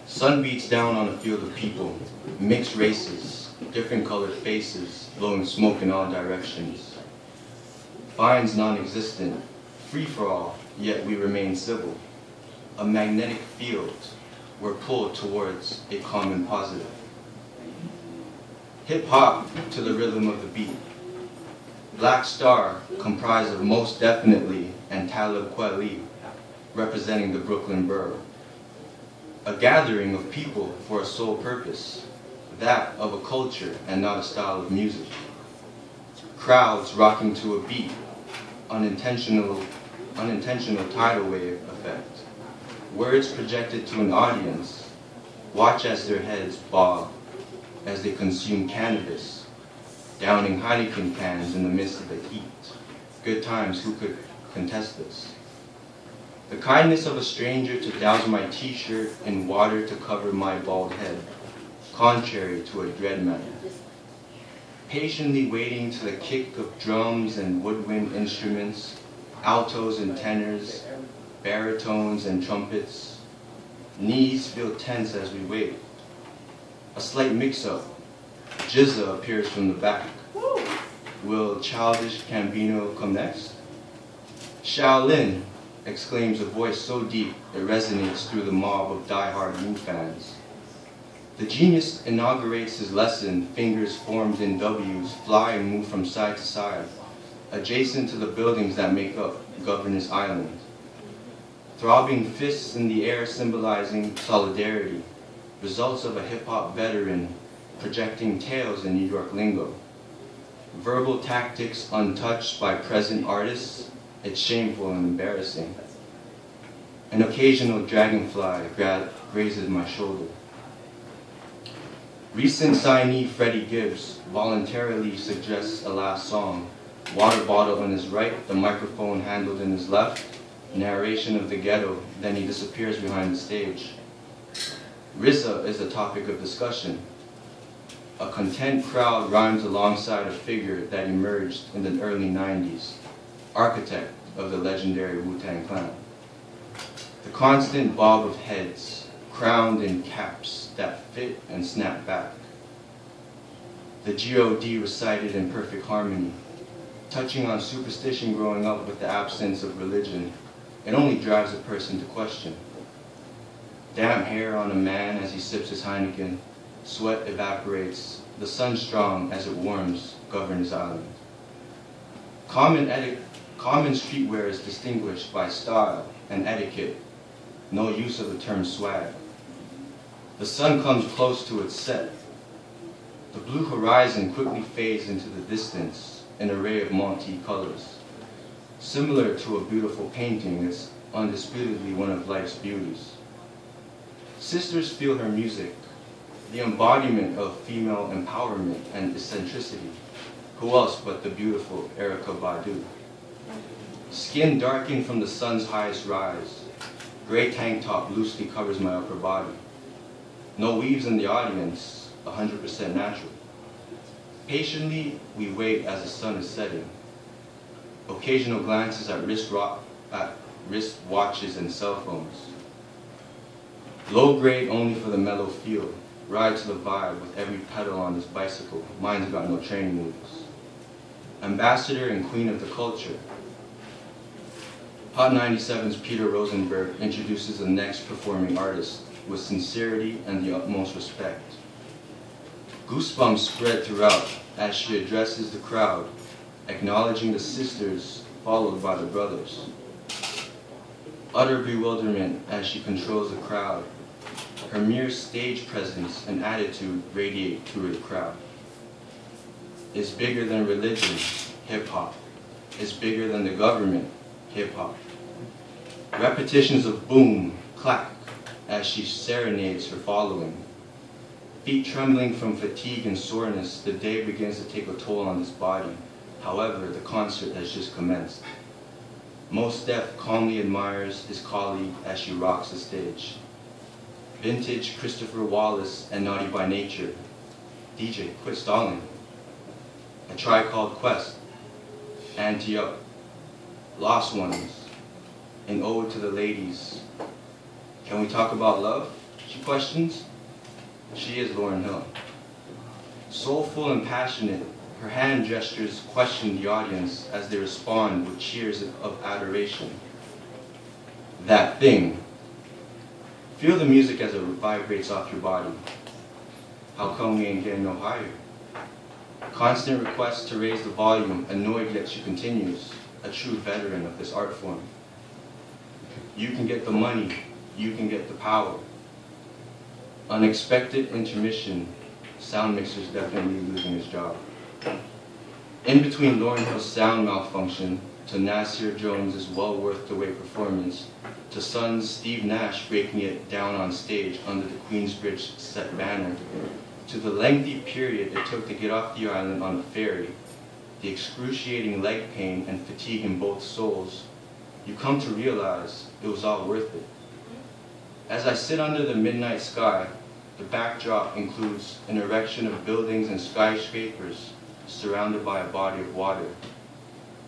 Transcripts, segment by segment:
Sun beats down on a field of people, mixed races, different colored faces, blowing smoke in all directions. Fines non-existent, free-for-all, yet we remain civil. A magnetic field, we're pulled towards a common positive. Hip-hop to the rhythm of the beat. Black Star, comprised of Most Definitely and Talib Kweli, representing the Brooklyn borough. A gathering of people for a sole purpose, that of a culture and not a style of music. Crowds rocking to a beat, unintentional tidal wave effect. Words projected to an audience, watch as their heads bob as they consume cannabis, downing Heineken cans in the midst of the heat. Good times, who could contest this? The kindness of a stranger to douse my t-shirt in water to cover my bald head, contrary to a dread matter. Patiently waiting to the kick of drums and woodwind instruments, altos and tenors, baritones and trumpets. Knees feel tense as we wait. A slight mix-up. Jizza appears from the back. Will Childish Gambino come next? Shaolin, exclaims a voice so deep it resonates through the mob of die-hard Wu fans. The genius inaugurates his lesson, fingers formed in W's fly and move from side to side, adjacent to the buildings that make up Governor's Island. Throbbing fists in the air symbolizing solidarity, results of a hip-hop veteran projecting tales in New York lingo. Verbal tactics untouched by present artists, it's shameful and embarrassing. An occasional dragonfly grazes my shoulder. Recent signee Freddie Gibbs voluntarily suggests a last song. Water bottle on his right, the microphone handled in his left, narration of the ghetto, then he disappears behind the stage. RZA is the topic of discussion. A content crowd rhymes alongside a figure that emerged in the early 90s, architect of the legendary Wu-Tang Clan. The constant bob of heads, crowned in caps that fit and snap back. The G.O.D. recited in perfect harmony, touching on superstition growing up with the absence of religion. It only drives a person to question. Damp hair on a man as he sips his Heineken, sweat evaporates, the sun strong as it warms Governor's Island. Common streetwear is distinguished by style and etiquette, no use of the term swag. The sun comes close to its set. The blue horizon quickly fades into the distance, an array of multi-colors. Similar to a beautiful painting, it's undisputedly one of life's beauties. Sisters feel her music, the embodiment of female empowerment and eccentricity. Who else but the beautiful Erykah Badu? Skin darkened from the sun's highest rise. Gray tank top loosely covers my upper body. No weaves in the audience, 100% natural. Patiently, we wait as the sun is setting. Occasional glances at wrist watches and cell phones. Low grade only for the mellow feel. Ride to the vibe with every pedal on this bicycle. Mine's got no training wheels. Ambassador and queen of the culture. Hot 97's Peter Rosenberg introduces the next performing artist with sincerity and the utmost respect. Goosebumps spread throughout as she addresses the crowd, acknowledging the sisters followed by the brothers. Utter bewilderment as she controls the crowd. Her mere stage presence and attitude radiate through the crowd. Is bigger than religion, hip-hop. Is bigger than the government, hip-hop. Repetitions of boom, clap, as she serenades her following. Feet trembling from fatigue and soreness, the day begins to take a toll on this body. However, the concert has just commenced. Most Def calmly admires his colleague as she rocks the stage. Vintage Christopher Wallace and Naughty by Nature. DJ, quit stalling. A Tribe Called Quest. Ante Up. Lost Ones. An ode to the ladies. Can we talk about love? She questions. She is Lauryn Hill. Soulful and passionate, her hand gestures question the audience as they respond with cheers of adoration. That thing. Feel the music as it vibrates off your body. How come we ain't getting no higher? Constant requests to raise the volume, annoyed yet she continues, a true veteran of this art form. You can get the money, you can get the power. Unexpected intermission, sound mixer's definitely losing his job. In between Lauryn Hill's sound malfunction to Nasir Jones' well worth the wait performance, to Sun's Steve Nash breaking it down on stage under the Queensbridge set banner, to the lengthy period it took to get off the island on a ferry, the excruciating leg pain and fatigue in both souls, you come to realize it was all worth it. As I sit under the midnight sky, the backdrop includes an erection of buildings and skyscrapers surrounded by a body of water.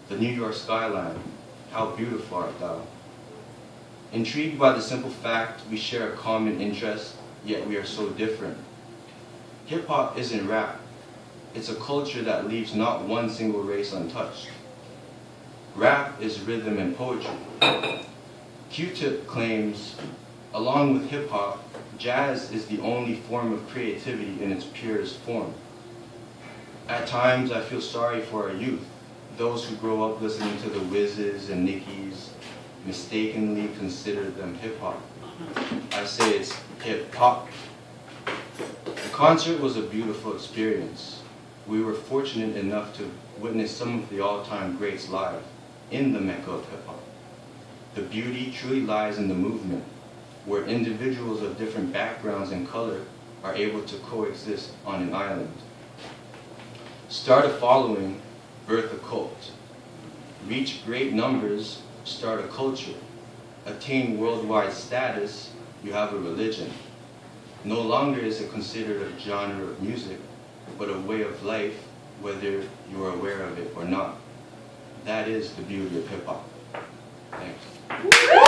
The New York skyline, how beautiful art thou. Intrigued by the simple fact we share a common interest, yet we are so different. Hip-hop isn't rap. It's a culture that leaves not one single race untouched. Rap is rhythm and poetry. Q-Tip claims, along with hip-hop, jazz is the only form of creativity in its purest form. At times, I feel sorry for our youth, those who grow up listening to the Wizzes and Nickies, mistakenly consider them hip-hop. I say it's hip-hop. The concert was a beautiful experience. We were fortunate enough to witness some of the all-time greats live in the Mecca of hip-hop. The beauty truly lies in the movement, where individuals of different backgrounds and color are able to coexist on an island. Start a following, birth a cult. Reach great numbers, start a culture. Attain worldwide status, you have a religion. No longer is it considered a genre of music, but a way of life, whether you are aware of it or not. That is the beauty of hip-hop. Thanks.